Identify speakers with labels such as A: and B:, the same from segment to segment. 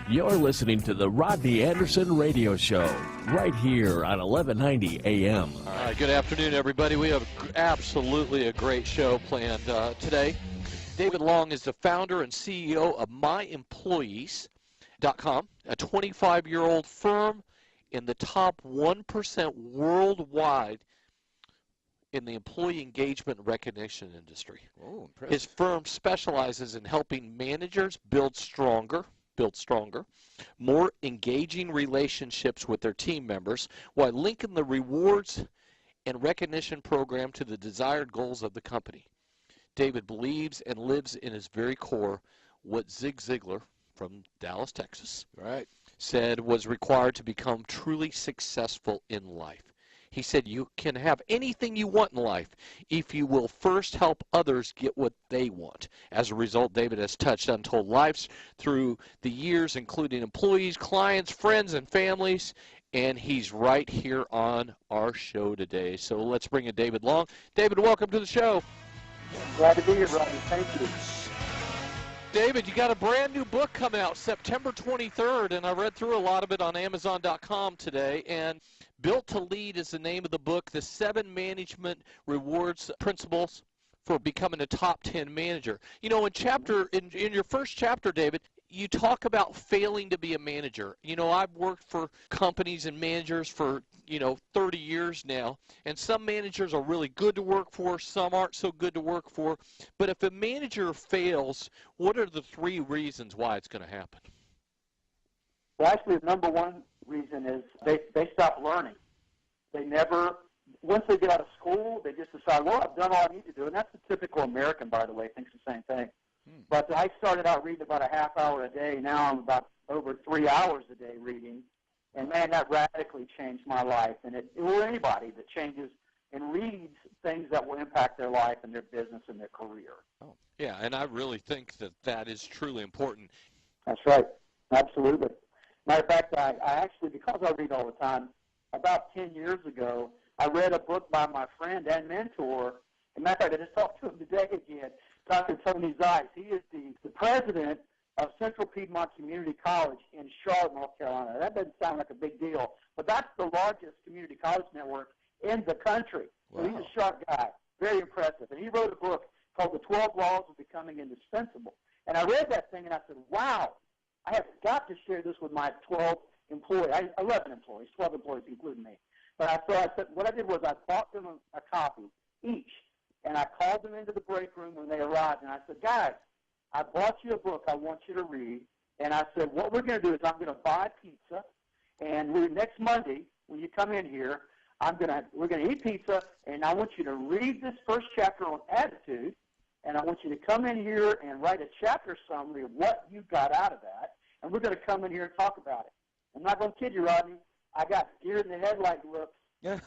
A: You're listening to the Rodney Anderson Radio Show, right here on 1190 AM.
B: All right, good afternoon, everybody. We have absolutely a great show planned today. David Long is the founder and CEO of MyEmployees.com, a 25-year-old firm in the top 1% worldwide in the employee engagement and recognition industry.
C: Oh, impressive.
B: His firm specializes in helping managers build stronger, more engaging relationships with their team members while linking the rewards and recognition program to the desired goals of the company. David believes and lives in his very core what Zig Ziglar from Dallas, Texas, said was required to become truly successful in life. He said you can have anything you want in life if you will first help others get what they want. As a result, David has touched untold lives through the years, including employees, clients, friends, and families, and he's right here on our show today. So let's bring in David Long. David, welcome to the show.
D: Glad to be here, Rodney. Thank you.
B: David, you got a brand new book coming out September 23rd, and I read through a lot of it on Amazon.com today, and Built to Lead is the name of the book, the 7 management rewards principles for becoming a top 10 manager. You know, in your first chapter, David, you talk about failing to be a manager. You know, I've worked for companies and managers for, 30 years now, and some managers are really good to work for, some aren't so good to work for. But if a manager fails, what are the 3 reasons why it's going to happen?
D: Well, actually, the number one reason is they stop learning. They never, once they get out of school, they just decide, well, I've done all I need to do. And that's the typical American, by the way, thinks the same thing. But I started out reading about a half hour a day. Now I'm about over 3 hours a day reading. And, man, that radically changed my life. And or anybody that changes and reads things that will impact their life and their business and their career.
B: Oh, yeah, and I really think that is truly important.
D: That's right. Absolutely. Matter of fact, I actually, because I read all the time, about 10 years ago, I read a book by my friend and mentor. As a matter of fact, I just talked to him today again, Dr. Tony Zeiss. He is the president of Central Piedmont Community College in Charlotte, North Carolina. That doesn't sound like a big deal, but that's the largest community college network in the country. Wow. So he's a sharp guy, very impressive. And he wrote a book called The 12 Laws of Becoming Indispensable. And I read that thing, and I said, wow, I have got to share this with my 12 employees, 11 employees, 12 employees including me. But I said, what I did was I bought them a copy each, and I called them into the break room when they arrived, and I said, guys, I bought you a book I want you to read, and I said, what we're going to do is I'm going to buy pizza, and next Monday when you come in here, we're going to eat pizza, and I want you to read this first chapter on attitude, and I want you to come in here and write a chapter summary of what you got out of that, and we're going to come in here and talk about it. I'm not going to kid you, Rodney. I got deer in the headlight looks.
C: Yeah.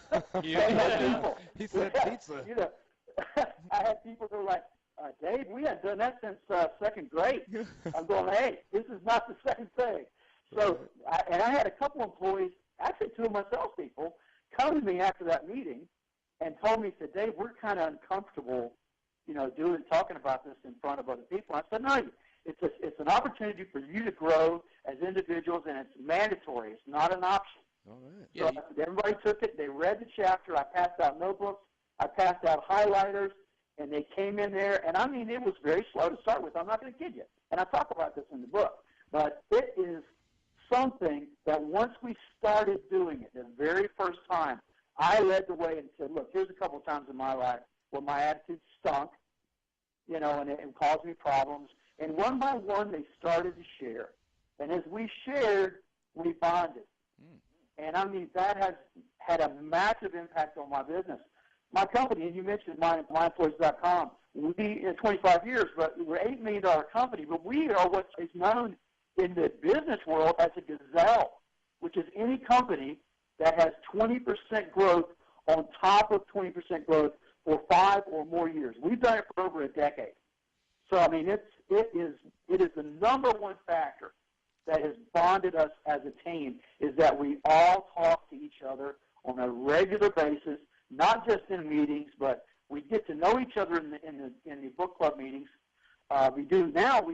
D: He
C: said pizza.
D: I had people that were like, Dave, we hadn't done that since second grade. I'm going, hey, this is not the same thing. So, I had a couple employees, actually 2 of my salespeople, come to me after that meeting and told me, said, Dave, we're kind of uncomfortable, talking about this in front of other people. I said, no, it's an opportunity for you to grow as individuals, and it's mandatory. It's not an option.
C: All right.
D: So everybody took it. They read the chapter. I passed out notebooks. I passed out highlighters, and they came in there. And, I mean, it was very slow to start with. I'm not going to kid you. And I talk about this in the book. But it is something that once we started doing it, the very first time, I led the way and said, look, here's a couple of times in my life where my attitude stunk, and it caused me problems. And one by one, they started to share. And as we shared, we bonded. And, I mean, that has had a massive impact on my business. My company, and you mentioned MyEmployees.com, we, 25 years, but we're an $8 million company, but we are what is known in the business world as a gazelle, which is any company that has 20% growth on top of 20% growth for 5 or more years. We've done it for over a decade. So, I mean, it is the number one factor that has bonded us as a team, is that we all talk to each other on a regular basis, not just in meetings, but we get to know each other in the book club meetings. We do them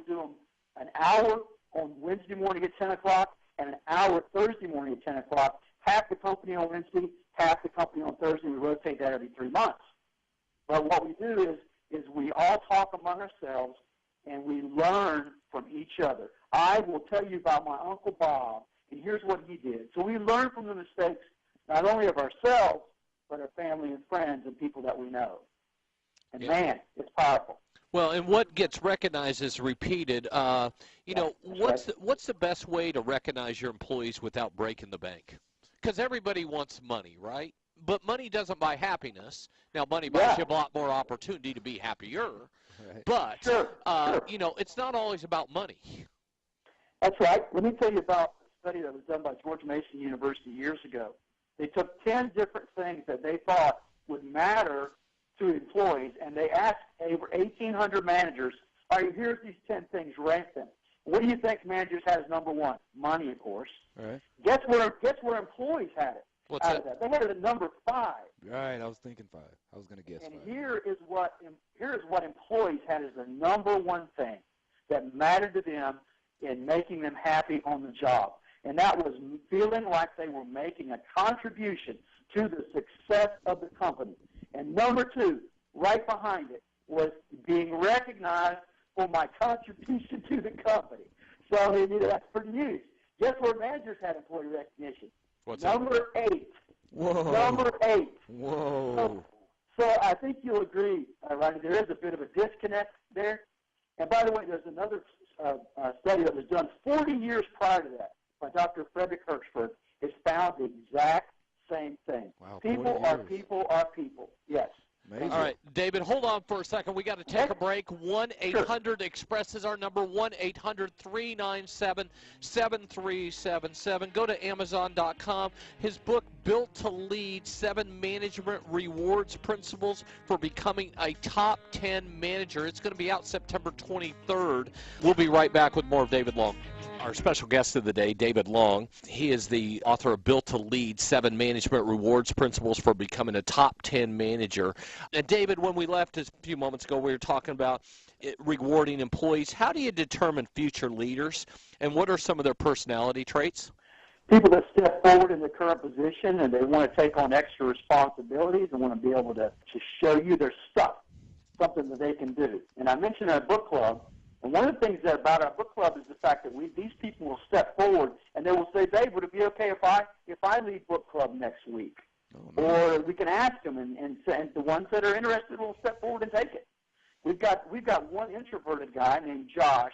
D: an hour on Wednesday morning at 10 o'clock and an hour Thursday morning at 10 o'clock. Half the company on Wednesday, half the company on Thursday. We rotate that every 3 months. But what we do is we all talk among ourselves, and we learn from each other. I will tell you about my Uncle Bob, and here's what he did. So we learn from the mistakes not only of ourselves, but our family and friends and people that we know. And, man, it's powerful.
B: Well, and what gets recognized is repeated. What's the best way to recognize your employees without breaking the bank? Because everybody wants money, right? But money doesn't buy happiness. Now, money buys you a lot more opportunity to be happier. Right. But, sure. It's not always about money.
D: That's right. Let me tell you about a study that was done by George Mason University years ago. They took 10 different things that they thought would matter to employees, and they asked over 1,800 managers, all right, here's these 10 things, rank them. What do you think managers had as number one? Money, of course.
C: Right.
D: Guess where employees had it?
B: What's
D: out of that? They had it at number 5.
C: Right, I was thinking 5. I was going to guess 5.
D: And here is what employees had as the number one thing that mattered to them in making them happy on the job. And that was feeling like they were making a contribution to the success of the company. And number 2, right behind it, was being recognized for my contribution to the company. So that's pretty huge. Guess where managers had employee recognition?
B: What's
D: number
B: that?
D: 8.
C: Whoa.
D: Number 8.
C: Whoa.
D: So I think you'll agree, Ronnie, there is a bit of a disconnect there. And by the way, there's another study that was done 40 years prior to that by Dr. Frederick Hertzberg. It's found the exact same thing.
C: Wow,
D: people are people are people. Yes.
C: Amazing.
B: All right, David, hold on for a second. We got to take a break. 1-800-EXPRESS is our number. 1-800-397-7377. Go to Amazon.com. His book, Built to Lead: 7 Management Rewards Principles for Becoming a Top 10 Manager. It's going to be out September 23rd. We'll be right back with more of David Long. Our special guest of the day, David Long. He is the author of Built to Lead: 7 Management Rewards Principles for Becoming a Top 10 Manager. And David, when we left a few moments ago, we were talking about rewarding employees. How do you determine future leaders, and what are some of their personality traits?
D: People that step forward in the current position and they want to take on extra responsibilities and want to be able to show you their stuff, something that they can do. And I mentioned our book club. And one of the things about our book club is the fact that these people will step forward and they will say, Dave, would it be okay if I lead book club next week? Oh, no. Or we can ask them, and the ones that are interested will step forward and take it. We've got one introverted guy named Josh,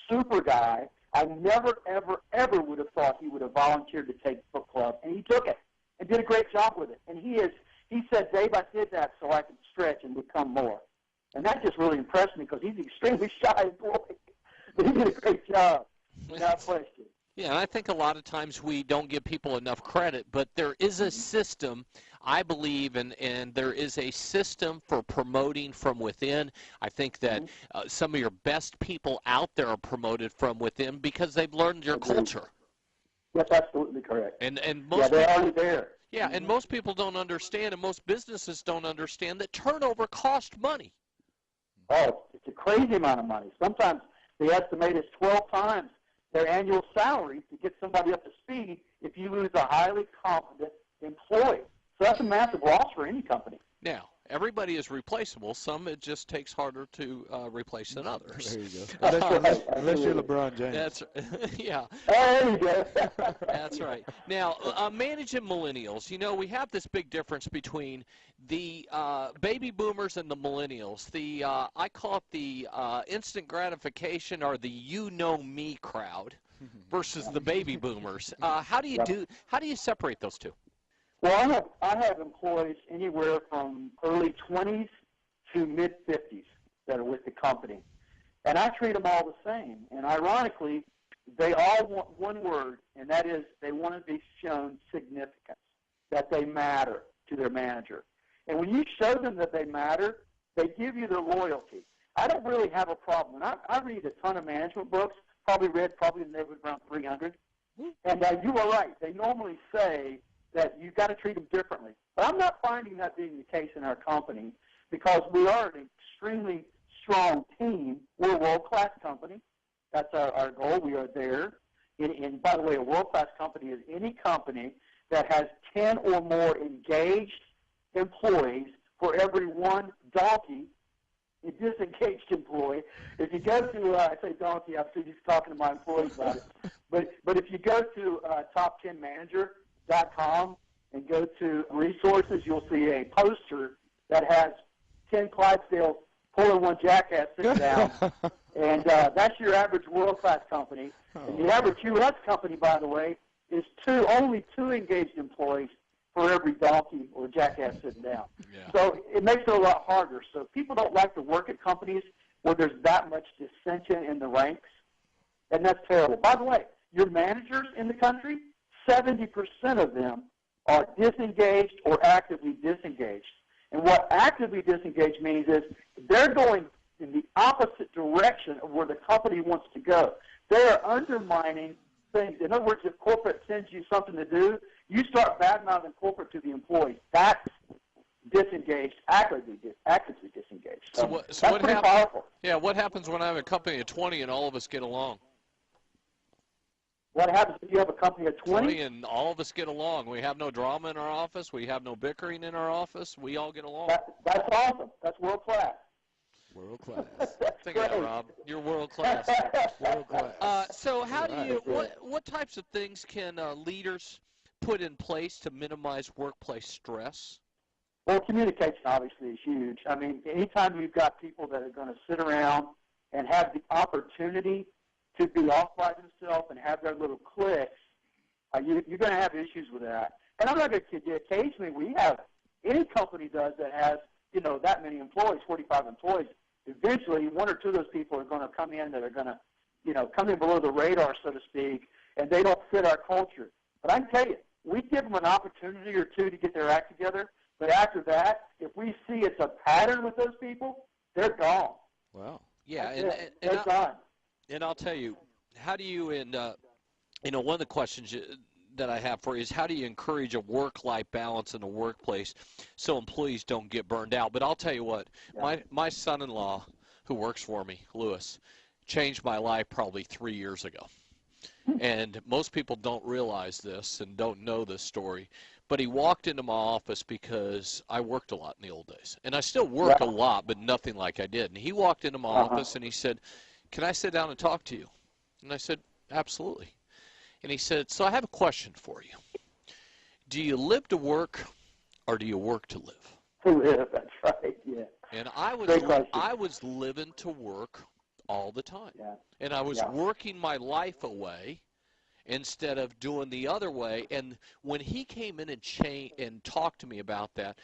D: super guy. I never, ever, ever would have thought he would have volunteered to take book club, and he took it and did a great job with it. And he said, Dave, I did that so I could stretch and become more. And that just really impressed me because he's an extremely shy employee. But he did a great job, without question.
B: Yeah, and I think a lot of times we don't give people enough credit, but there is a system, I believe, and there is a system for promoting from within. I think that some of your best people out there are promoted from within because they've learned your culture.
D: That's absolutely correct.
B: And most
D: they're already there.
B: Yeah, and most people don't understand, and most businesses don't understand that turnover costs money.
D: Oh, it's a crazy amount of money. Sometimes they estimate it's 12 times their annual salary to get somebody up to speed if you lose a highly competent employee. So that's a massive loss for any company.
B: Now, everybody is replaceable. Some it just takes harder to replace than others.
C: There you go. Unless you're LeBron James.
B: That's yeah.
D: There you go.
B: That's right. Now, managing millennials. You know, we have this big difference between the baby boomers and the millennials. The I call it the instant gratification or the you-know-me crowd versus the baby boomers. How do you separate those two?
D: Well, I have employees anywhere from early 20s to mid-50s that are with the company. And I treat them all the same. And ironically, they all want one word, and that is they want to be shown significance, that they matter to their manager. And when you show them that they matter, they give you their loyalty. I don't really have a problem. And I read a ton of management books, probably in the neighborhood around 300. And you are right. They normally say that you've got to treat them differently. But I'm not finding that being the case in our company because we are an extremely strong team. We're a world-class company. That's our goal. We are there. And by the way, a world-class company is any company that has 10 or more engaged employees for every one donkey, a disengaged employee. If you go to, I say donkey, I'm just talking to my employees about it. But if you go to top10manager.com and go to resources, you'll see a poster that has 10 Clydesdales pulling one jackass sitting down. And that's your average world-class company. And the average U.S. company, by the way, is only two engaged employees for every donkey or jackass sitting down.
B: Yeah.
D: So it makes it a lot harder. So people don't like to work at companies where there's that much dissension in the ranks, and that's terrible. By the way, your managers in the country, 70% of them are disengaged or actively disengaged. And what actively disengaged means is they're going in the opposite direction of where the company wants to go. They are undermining things. In other words, if corporate sends you something to do, you start bad-mouthing corporate to the employees. That's disengaged, actively disengaged.
B: So what
D: that's
B: happens?
D: pretty powerful.
B: Yeah, what happens when I have a company of 20 and all of us get along?
D: What happens if you have a company of 20?
B: And all of us get along. We have no drama in our office. We have no bickering in our office. We all get along.
D: That's awesome. That's world-class.
C: World class.
B: Think of that, Rob. You're world class.
C: World class.
B: So how do you? What types of things can leaders put in place to minimize workplace stress?
D: Well, communication obviously is huge. I mean, anytime you've got people that are going to sit around and have the opportunity to be off by themselves and have their little cliques, you're going to have issues with that. And I'm not going to kid you. Occasionally, any company does that has that many employees, 45 employees. Eventually, one or two of those people are going to come in that are going to, come in below the radar, so to speak, and they don't fit our culture. But I can tell you, we give them an opportunity or two to get their act together. But after that, if we see it's a pattern with those people, they're gone.
C: Wow.
B: Yeah,
D: they're gone.
B: And I'll tell you, how do you one of the questions that I have for you is how do you encourage a work-life balance in the workplace so employees don't get burned out? But I'll tell you what, my son-in-law, who works for me, Lewis, changed my life probably 3 years ago. And most people don't realize this and don't know this story. But he walked into my office because I worked a lot in the old days. And I still work a lot, but nothing like I did. And he walked into my office and he said, "Can I sit down and talk to you?" And I said, "Absolutely." And he said, "So I have a question for you. Do you live to work or do you work to live?"
D: To live, that's right, yeah.
B: And I was living to work all the time.
D: Yeah.
B: And I was working my life away instead of doing the other way. And when he came in and talked to me about that,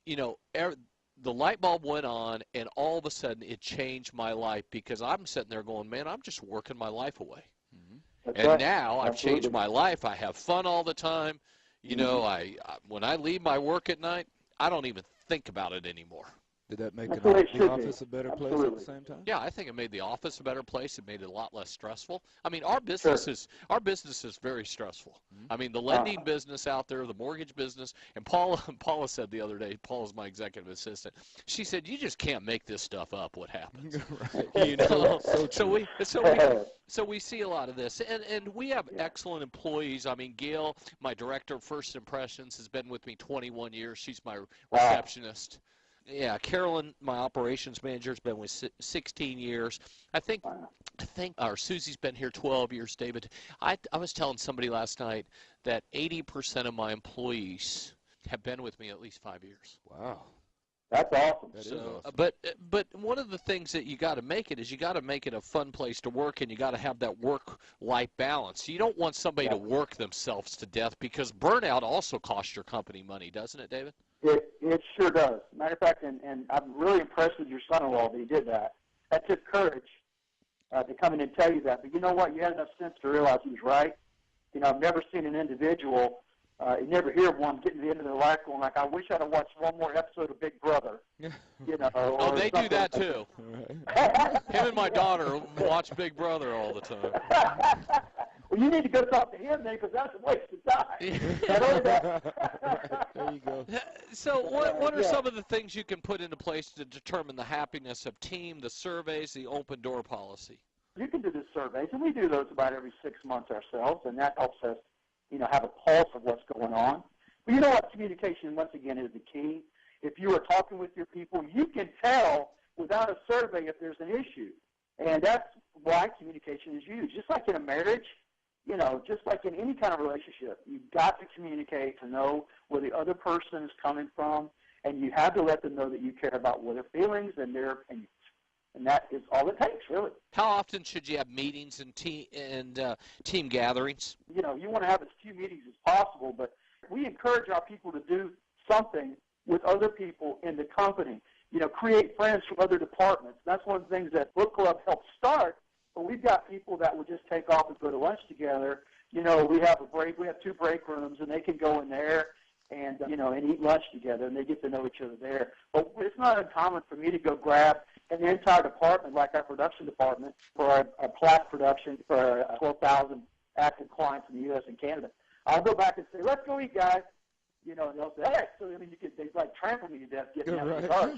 B: the light bulb went on, and all of a sudden it changed my life because I'm sitting there going, man, I'm just working my life away. And now I've changed my life. I have fun all the time. When I leave my work at night, I don't even think about it anymore.
C: Did that make the office a better place at the same time?
B: Yeah, I think it made the office a better place. It made it a lot less stressful. I mean, our business is very stressful. I mean, the lending business out there, the mortgage business, and Paula said the other day, Paula's my executive assistant. She said, "You just can't make this stuff up. What happens?"
C: Right.
B: So we see a lot of this, and we have excellent employees. I mean, Gail, my director of First Impressions, has been with me 21 years. She's my receptionist. Yeah, Carolyn, my operations manager, has been with 16 years. I think our Susie's been here 12 years, David. I was telling somebody last night that 80% of my employees have been with me at least 5 years.
C: Wow.
D: That's awesome.
C: That is awesome.
B: But one of the things that you got to make it is you got to make it a fun place to work, and you got to have that work-life balance. You don't want somebody to work themselves to death because burnout also costs your company money, doesn't it, David?
D: It sure does. Matter of fact, and I'm really impressed with your son-in-law that he did that. That took courage to come in and tell you that. But you know what? You had enough sense to realize he was right. I've never seen an individual, you never hear of one getting to the end of their life going like, "I wish I'd have watched one more episode of Big Brother."
B: Oh, they do that too. Him and my daughter watch Big Brother all the time.
D: Well, you need to go talk to him then, because that's a waste of time.
C: There you go.
B: So what are some of the things you can put into place to determine the happiness of team, the surveys, the open door policy?
D: You can do the surveys, and we do those about every 6 months ourselves, and that helps us, have a pulse of what's going on. But you know what? Communication, once again, is the key. If you are talking with your people, you can tell without a survey if there's an issue. And that's why communication is huge. Just like in a marriage, just like in any kind of relationship, you've got to communicate to know where the other person is coming from, and you have to let them know that you care about their feelings and their opinions. And that is all it takes, really.
B: How often should you have meetings and team gatherings?
D: You want to have as few meetings as possible, but we encourage our people to do something with other people in the company. Create friends from other departments. That's one of the things that Book Club helped start. But we've got people that would just take off and go to lunch together. We have a break. We have 2 break rooms, and they can go in there and and eat lunch together, and they get to know each other there. But it's not uncommon for me to go grab an entire department, like our production department, for our plaque production for our 12,000 active clients in the U.S. and Canada. I'll go back and say, "Let's go eat, guys." And they'll say, "Hey," so they trample me to death getting out of the car.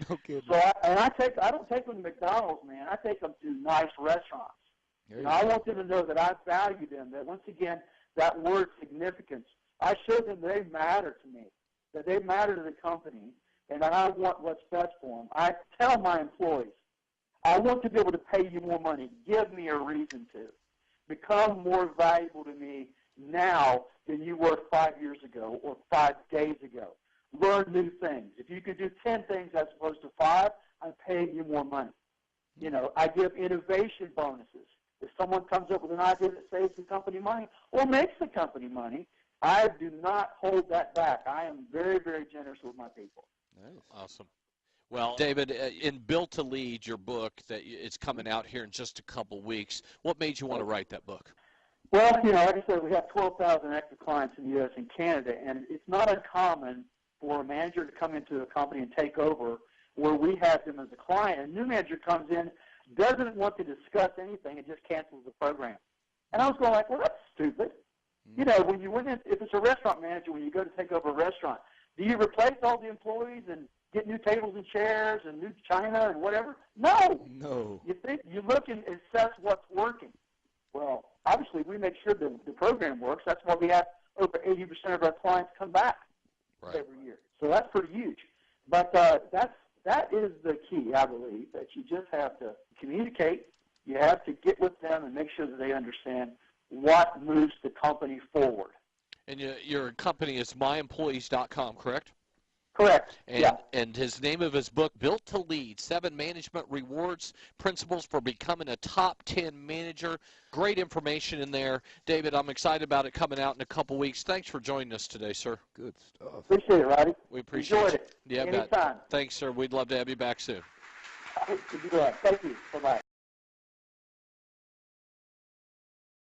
C: No kidding.
D: So I don't take them to McDonald's, man. I take them to nice restaurants. I want them to know that I value them. That once again, that word significance. I show them they matter to me, that they matter to the company, and that I want what's best for them. I tell my employees, I want to be able to pay you more money. Give me a reason to. Become more valuable to me now than you were 5 years ago or 5 days ago. Learn new things. If you could do 10 things as opposed to 5, I'm paying you more money. I give innovation bonuses. If someone comes up with an idea that saves the company money or makes the company money, I do not hold that back. I am very, very generous with my people.
B: Nice. Awesome. Well, David, in Built to Lead, your book, that it's coming out here in just a couple weeks, what made you want to write that book?
D: Well, like I said, we have 12,000 active clients in the U.S. and Canada, and it's not uncommon for a manager to come into a company and take over where we have them as a client. A new manager comes in, doesn't want to discuss anything, and just cancels the program. And I was going like, well, that's stupid. When you went in, if it's a restaurant manager, when you go to take over a restaurant, do you replace all the employees and get new tables and chairs and new china and whatever? No. You look and assess what's working. Well, obviously, we make sure the program works. That's why we have over 80% of our clients come back every year. So that's pretty huge. But that is the key, I believe, that you just have to communicate. You have to get with them and make sure that they understand what moves the company forward.
B: And your company is myemployees.com, correct?
D: Correct.
B: And his name of his book, Built to Lead, 7 Management Rewards Principles for Becoming a Top 10 Manager. Great information in there. David, I'm excited about it coming out in a couple weeks. Thanks for joining us today, sir.
C: Good stuff.
D: Appreciate it, Roddy.
B: We appreciate
D: Enjoyed it.
B: Yeah,
D: anytime.
B: Thanks, sir. We'd love to have you back soon.
D: Thank you. Bye-bye.